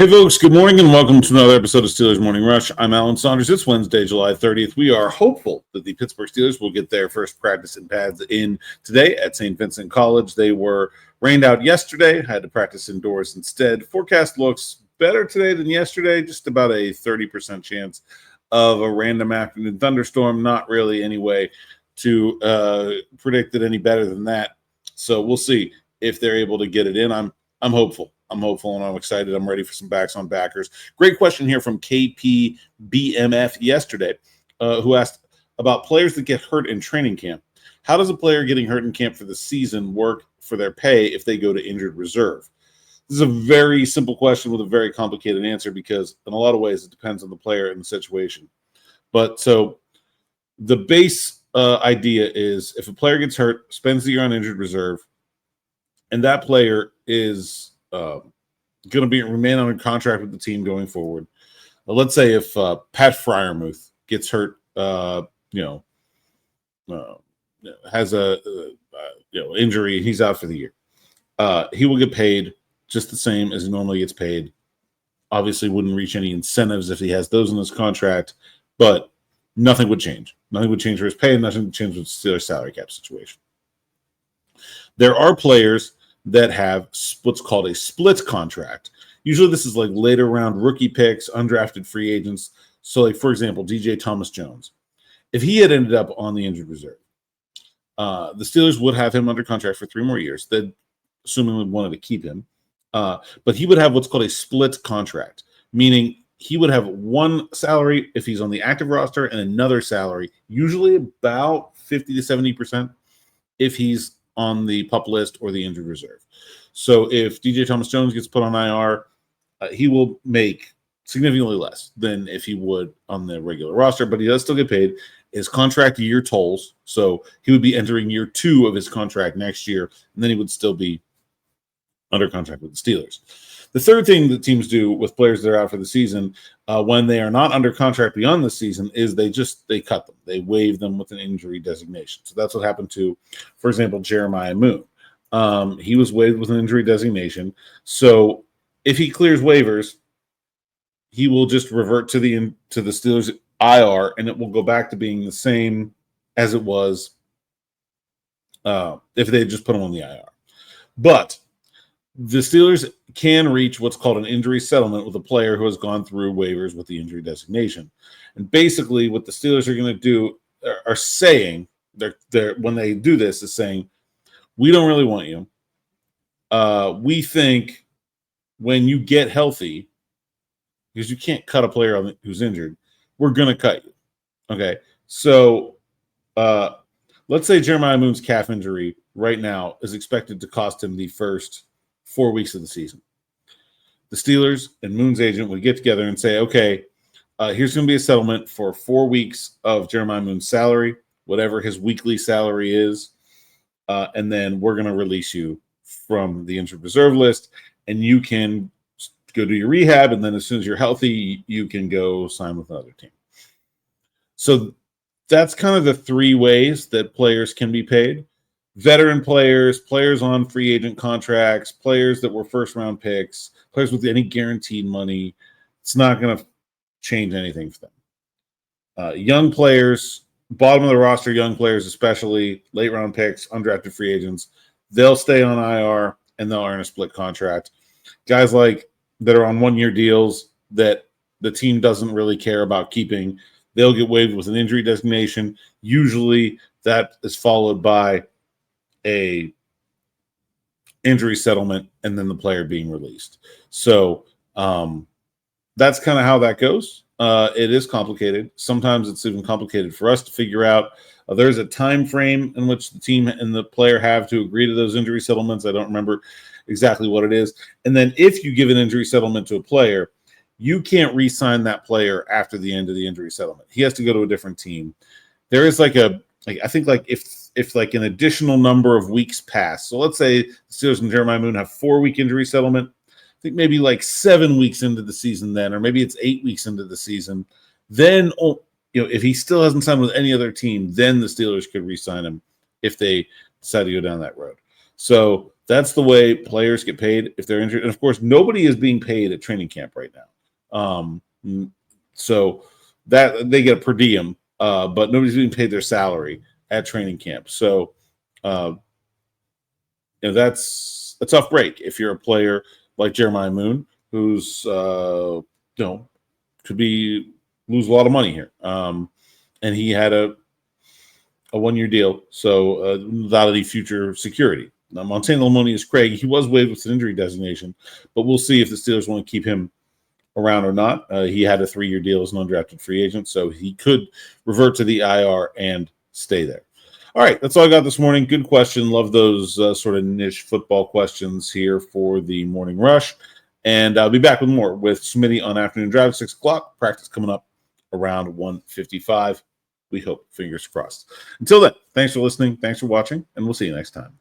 Hey folks, good morning and welcome to another episode of Steelers Morning Rush. I'm Alan Saunders. It's Wednesday, July 30th. We are hopeful that the Pittsburgh Steelers will get their first practice in pads in today at St. Vincent College. They were rained out yesterday, had to practice indoors instead. Forecast looks better today than yesterday, just about a 30% chance of a random afternoon thunderstorm. Not really any way to predict it any better than that. So we'll see if they're able to get it in. I'm hopeful. I'm hopeful and I'm excited. I'm ready for some backs on backers. Great question here from KPBMF yesterday, who asked about players that get hurt in training camp. How does a player getting hurt in camp for the season work for their pay if they go to injured reserve? This is a very simple question with a very complicated answer because in a lot of ways it depends on the player and the situation. But so the base idea is if a player gets hurt, spends the year on injured reserve, and that player is going to remain under contract with the team going forward. Let's say if Pat Freiermuth gets hurt, has a injury, he's out for the year. He will get paid just the same as he normally gets paid. Obviously, wouldn't reach any incentives if he has those in his contract, but nothing would change. Nothing would change for his pay, and nothing would change with the Steelers' salary cap situation. There are players that have what's called a split contract. Usually this is like later round rookie picks, undrafted free agents. So like, for example, DJ Thomas-Jones. If he had ended up on the injured reserve, the Steelers would have him under contract for 3 more years. They'd assuming we wanted to keep him. But he would have what's called a split contract, meaning he would have one salary if he's on the active roster and another salary, usually about 50 to 70% if he's on the PUP list or the injured reserve. So if DJ Thomas-Jones gets put on IR, he will make significantly less than if he would on the regular roster, but he does still get paid. His contract year tolls, so he would be entering year 2 of his contract next year, and then he would still be under contract with the Steelers. The third thing that teams do with players that are out for the season when they are not under contract beyond the season is they cut them. They waive them with an injury designation. So that's what happened to, for example, Jeremiah Moon. He was waived with an injury designation. So if he clears waivers, he will just revert to the Steelers IR, and it will go back to being the same as it was if they had just put him on the IR. But the Steelers can reach what's called an injury settlement with a player who has gone through waivers with the injury designation. And basically what the Steelers are going to do are saying, they're when they do this, is saying, we don't really want you. We think when you get healthy, because you can't cut a player who's injured, we're going to cut you. Okay, so let's say Jeremiah Moon's calf injury right now is expected to cost him the first 4 weeks of the season. The Steelers and Moon's agent would get together and say, okay, here's going to be a settlement for 4 weeks of Jeremiah Moon's salary, whatever his weekly salary is, and then we're going to release you from the injured reserve list, and you can go do your rehab, and then as soon as you're healthy, you can go sign with another team. So that's kind of the 3 ways that players can be paid. Veteran players, players on free agent contracts, players that were first-round picks, players with any guaranteed money. It's not going to change anything for them. Young players, bottom of the roster, young players especially, late-round picks, undrafted free agents, they'll stay on IR and they'll earn a split contract. Guys like that are on 1-year deals that the team doesn't really care about keeping, they'll get waived with an injury designation. Usually that is followed by a injury settlement and then the player being released. So that's kind of how that goes. It is complicated. Sometimes it's even complicated for us to figure out. There's a time frame in which the team and the player have to agree to those injury settlements. I don't remember exactly what it is. And then if you give an injury settlement to a player, you can't re-sign that player after the end of the injury settlement. He has to go to a different team. There is I think if like an additional number of weeks pass. So let's say the Steelers and Jeremiah Moon have 4-week injury settlement. I think maybe like 7 weeks into the season then, or maybe it's 8 weeks into the season. Then, if he still hasn't signed with any other team, then the Steelers could re-sign him if they decide to go down that road. So That's the way players get paid if they're injured. And of course, nobody is being paid at training camp right now. So that they get a per diem, but nobody's being paid their salary at training camp. So that's a tough break if you're a player like Jeremiah Moon, who's could lose a lot of money here. And he had a 1-year deal, so without any future security. Now, Montana Lamonius Craig, he was waived with an injury designation, but we'll see if the Steelers want to keep him around or not. He had a 3-year deal as an undrafted free agent, so he could revert to the IR and stay there. All right, that's all I got this morning. Good question. Love those sort of niche football questions here for the morning rush. And I'll be back with more with Smitty on Afternoon Drive at 6 o'clock. Practice coming up around 1:55. We hope, fingers crossed. Until then, thanks for listening. Thanks for watching, and we'll see you next time.